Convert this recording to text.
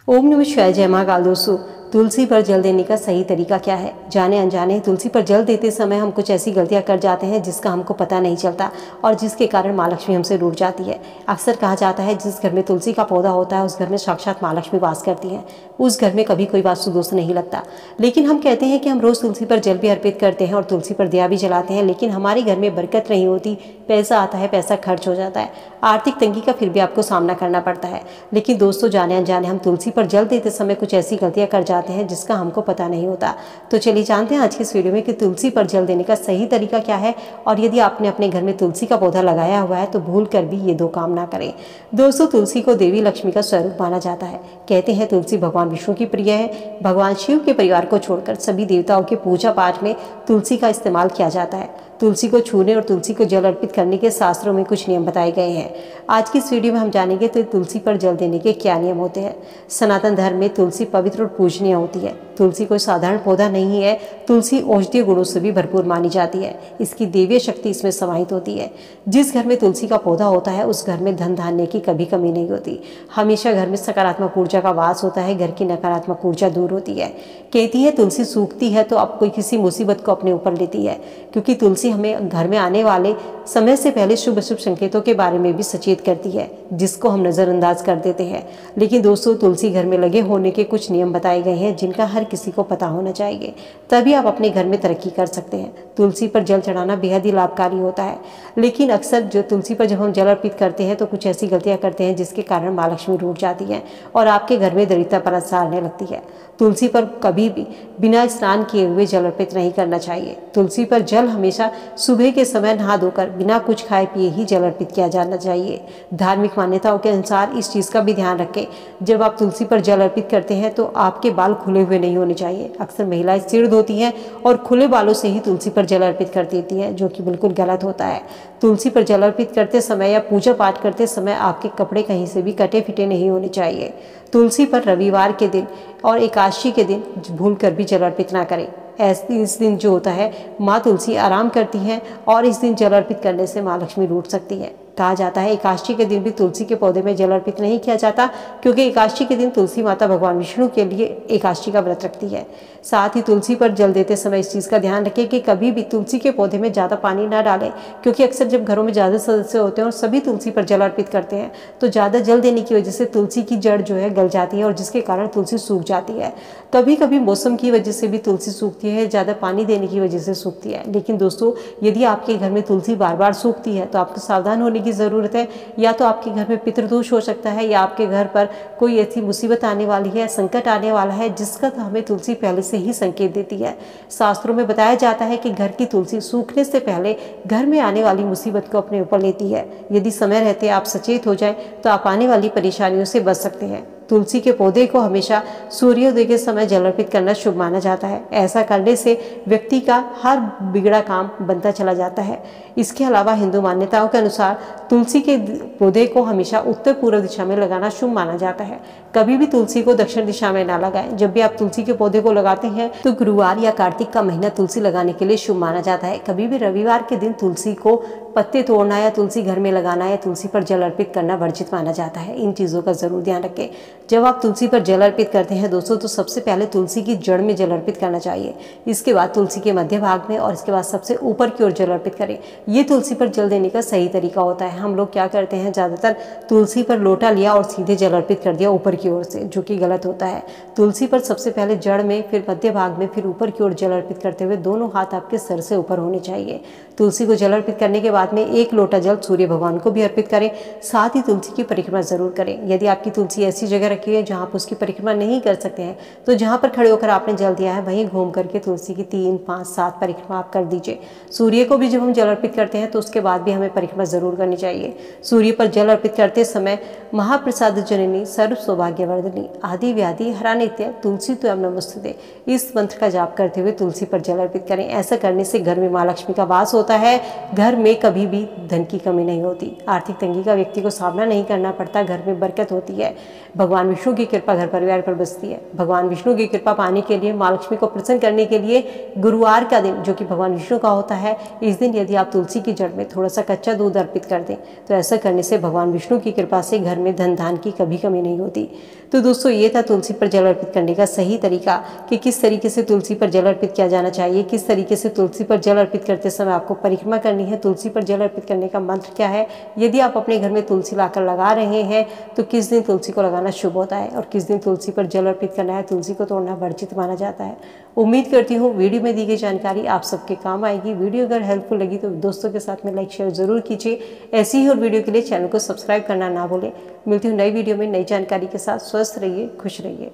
ओम नमः शिवाय। जय महाकाल। दोस्तों, तुलसी पर जल देने का सही तरीका क्या है? जाने अनजाने तुलसी पर जल देते समय हम कुछ ऐसी गलतियां कर जाते हैं जिसका हमको पता नहीं चलता और जिसके कारण माँ लक्ष्मी हमसे रूठ जाती है। अक्सर कहा जाता है जिस घर में तुलसी का पौधा होता है उस घर में साक्षात माँ लक्ष्मी वास करती हैं, उस घर में कभी कोई वास्तु दोष नहीं लगता। लेकिन हम कहते हैं कि हम रोज़ तुलसी पर जल भी अर्पित करते हैं और तुलसी पर दिया भी जलाते हैं, लेकिन हमारे घर में बरकत नहीं होती। पैसा आता है, पैसा खर्च हो जाता है, आर्थिक तंगी का फिर भी आपको सामना करना पड़ता है। लेकिन दोस्तों, जाने अनजाने हम तुलसी पर जल देते समय कुछ ऐसी गलतियां कर जाते हैं जिसका हमको पता नहीं होता। तो चलिए जानते हैं आज की इस वीडियो में कि तुलसी पर जल देने का सही तरीका क्या है, और यदि आपने अपने घर में तुलसी का पौधा लगाया हुआ है तो भूल कर भी ये दो काम ना करें। दोस्तों, तुलसी को देवी लक्ष्मी का स्वरूप माना जाता है। कहते हैं तुलसी भगवान विष्णु की प्रिय है। भगवान शिव के परिवार को छोड़कर सभी देवताओं के पूजा पाठ में तुलसी का इस्तेमाल किया जाता है। तुलसी को छूने और तुलसी को जल अर्पित करने के शास्त्रों में कुछ नियम बताए गए हैं। आज की इस वीडियो में हम जानेंगे तो तुलसी पर जल देने के क्या नियम होते हैं। सनातन धर्म में तुलसी पवित्र और पूजनीय होती है। तुलसी कोई साधारण पौधा नहीं है। तुलसी औषधीय गुणों से भी भरपूर मानी जाती है। इसकी देवीय शक्ति इसमें समाहित होती है। जिस घर में तुलसी का पौधा होता है उस घर में धन धान्य की कभी कमी नहीं होती। हमेशा घर में सकारात्मक ऊर्जा का वास होता है। घर की नकारात्मक ऊर्जा दूर होती है। कहती है तुलसी सूखती है तो अब कोई किसी मुसीबत को अपने ऊपर लेती है, क्योंकि तुलसी हमें घर में आने वाले समय से पहले शुभ अशुभ संकेतों के बारे में भी सचेत करती है, जिसको हम नज़रअंदाज कर देते हैं। लेकिन दोस्तों, तुलसी घर में लगे होने के कुछ नियम बताए गए हैं जिनका हर किसी को पता होना चाहिए, तभी आप अपने घर में तरक्की कर सकते हैं। तुलसी पर जल चढ़ाना बेहद ही लाभकारी होता है, लेकिन अक्सर जो तुलसी पर जब हम जल अर्पित करते हैं तो कुछ ऐसी गलतियां करते हैं जिसके कारण माँ लक्ष्मी रूठ जाती है और आपके घर में दरिद्रता पनपने लगती है। तुलसी पर कभी भी बिना स्नान किए हुए जल अर्पित नहीं करना चाहिए। तुलसी पर जल हमेशा सुबह के समय नहा धोकर बिना कुछ खाए पिए ही जल अर्पित किया जाना चाहिए। धार्मिक मान्यताओं के अनुसार इस चीज़ का भी ध्यान रखें, जब आप तुलसी पर जल अर्पित करते हैं तो आपके बाल खुले हुए नहीं होने चाहिए। अक्सर महिलाएं सिर धोती हैं और खुले बालों से ही तुलसी पर जल अर्पित कर देती हैं, जो कि बिल्कुल गलत होता है। तुलसी पर जल अर्पित करते समय या पूजा पाठ करते समय आपके कपड़े कहीं से भी कटे फिटे नहीं होने चाहिए। तुलसी पर रविवार के दिन और एकादशी के दिन भूलकर भी जल अर्पित ना करें। इस दिन जो होता है माँ तुलसी आराम करती हैं और इस दिन जल अर्पित करने से माँ लक्ष्मी रूठ सकती है। कहा जाता है एकादशी के दिन भी तुलसी के पौधे में जल अर्पित नहीं किया जाता, क्योंकि एकादशी के दिन तुलसी माता भगवान विष्णु के लिए एकादशी का व्रत रखती है। साथ ही तुलसी पर जल देते समय इस चीज़ का ध्यान रखें कि कभी भी तुलसी के पौधे में ज़्यादा पानी ना डालें, क्योंकि अक्सर जब घरों में ज़्यादा सदस्य होते हैं और सभी तुलसी पर जल अर्पित करते हैं तो ज़्यादा जल देने की वजह से तुलसी की जड़ जो है गल जाती है और जिसके कारण तुलसी सूख जाती है। कभी कभी मौसम की वजह से भी तुलसी सूखती है, ज़्यादा पानी देने की वजह से सूखती है। लेकिन दोस्तों, यदि आपके घर में तुलसी बार बार सूखती है तो आपको सावधान होने की ज़रूरत है। या तो आपके घर में पितृदोष हो सकता है, या आपके घर पर कोई ऐसी मुसीबत आने वाली है, संकट आने वाला है, जिसका तो हमें तुलसी पहले से ही संकेत देती है। शास्त्रों में बताया जाता है कि घर की तुलसी सूखने से पहले घर में आने वाली मुसीबत को अपने ऊपर लेती है। यदि समय रहते आप सचेत हो जाएं तो आप आने वाली परेशानियों से बच सकते हैं। तुलसी के पौधे को हमेशा सूर्योदय के समय जल अर्पित करना शुभ माना जाता है। ऐसा करने से व्यक्ति का हर बिगड़ा काम बनता चला जाता है। इसके अलावा हिंदू मान्यताओं के अनुसार तुलसी के पौधे को हमेशा उत्तर पूर्व दिशा में लगाना शुभ माना जाता है। कभी भी तुलसी को दक्षिण दिशा में ना लगाएं। जब भी आप तुलसी के पौधे को लगाते हैं तो गुरुवार या कार्तिक का महीना तुलसी लगाने के लिए शुभ माना जाता है। कभी भी रविवार के दिन तुलसी को पत्ते तोड़ना या तुलसी घर में लगाना या तुलसी पर जल अर्पित करना वर्जित माना जाता है। इन चीज़ों का जरूर ध्यान रखें। जब आप तुलसी पर जल अर्पित करते हैं दोस्तों, तो सबसे पहले तुलसी की जड़ में जल अर्पित करना चाहिए। इसके बाद तुलसी के मध्य भाग में और इसके बाद सबसे ऊपर की ओर जल अर्पित करें। ये तुलसी पर जल देने का सही तरीका होता है। हम लोग क्या करते हैं, ज़्यादातर तुलसी पर लोटा लिया और सीधे जल अर्पित कर दिया ऊपर की ओर से, जो कि गलत होता है। तुलसी पर सबसे पहले जड़ में, फिर मध्य भाग में, फिर ऊपर की ओर जल अर्पित करते हुए दोनों हाथ आपके सर से ऊपर होने चाहिए। तुलसी को जल अर्पित करने के बाद में 1 लोटा जल सूर्य भगवान को भी अर्पित करें। साथ ही तुलसी की परिक्रमा जरूर करें। यदि आपकी तुलसी ऐसी जगह रखी है जहाँ आप उसकी परिक्रमा नहीं कर सकते हैं तो जहाँ पर खड़े होकर आपने जल दिया है वहीं घूम करके तुलसी की 3, 5, 7 परिक्रमा आप कर दीजिए। सूर्य को भी जब हम जल अर्पित करते हैं तो उसके बाद भी हमें परिक्रमा जरूर करनी चाहिए। सूर्य पर जल अर्पित करते समय महाप्रसाद जननी सर्व सौभाग्यवर्धिनी आदि व्याधि हरा नित्य तुलसी त्वं नमोस्तुते, इस मंत्र का जाप करते हुए तुलसी पर जल अर्पित करें। ऐसा करने से घर में माँ लक्ष्मी का वास होता है। घर में कभी भी धन की कमी नहीं होती। आर्थिक तंगी का व्यक्ति को सामना नहीं करना पड़ता, घर में बरकत होती है। भगवान विष्णु की कृपा घर परिवार पर बसती है। भगवान विष्णु की कृपा पाने के लिए, माँ लक्ष्मी को प्रसन्न करने के लिए गुरुवार का दिन जो कि भगवान विष्णु का होता है, इस दिन यदि आप तुलसी की जड़ में थोड़ा सा कच्चा दूध अर्पित कर दें तो ऐसा करने से भगवान विष्णु की कृपा से घर में धन धान की कभी कमी नहीं होती। तो दोस्तों, ये था तुलसी पर जल अर्पित करने का सही तरीका कि किस तरीके से तुलसी पर जल अर्पित किया जाना चाहिए, किस तरीके से तुलसी पर जल अर्पित करते समय आपको परिक्रमा करनी है, तुलसी पर जल अर्पित करने का मंत्र क्या है, यदि आप अपने घर में तुलसी लाकर लगा रहे हैं तो किस दिन तुलसी को लगाना शुभ होता है और किस दिन तुलसी पर जल अर्पित करना है, तुलसी को तोड़ना वर्जित माना जाता है। उम्मीद करती हूँ वीडियो में दी गई जानकारी आप सबके काम आएगी। वीडियो अगर हेल्पफुल लगी तो दोस्तों के साथ में लाइक शेयर जरूर कीजिए। ऐसी ही और वीडियो के लिए चैनल को सब्सक्राइब करना ना भूलें। मिलती हूँ नई वीडियो में नई जानकारी के साथ। स्वस्थ रहिए, खुश रहिए।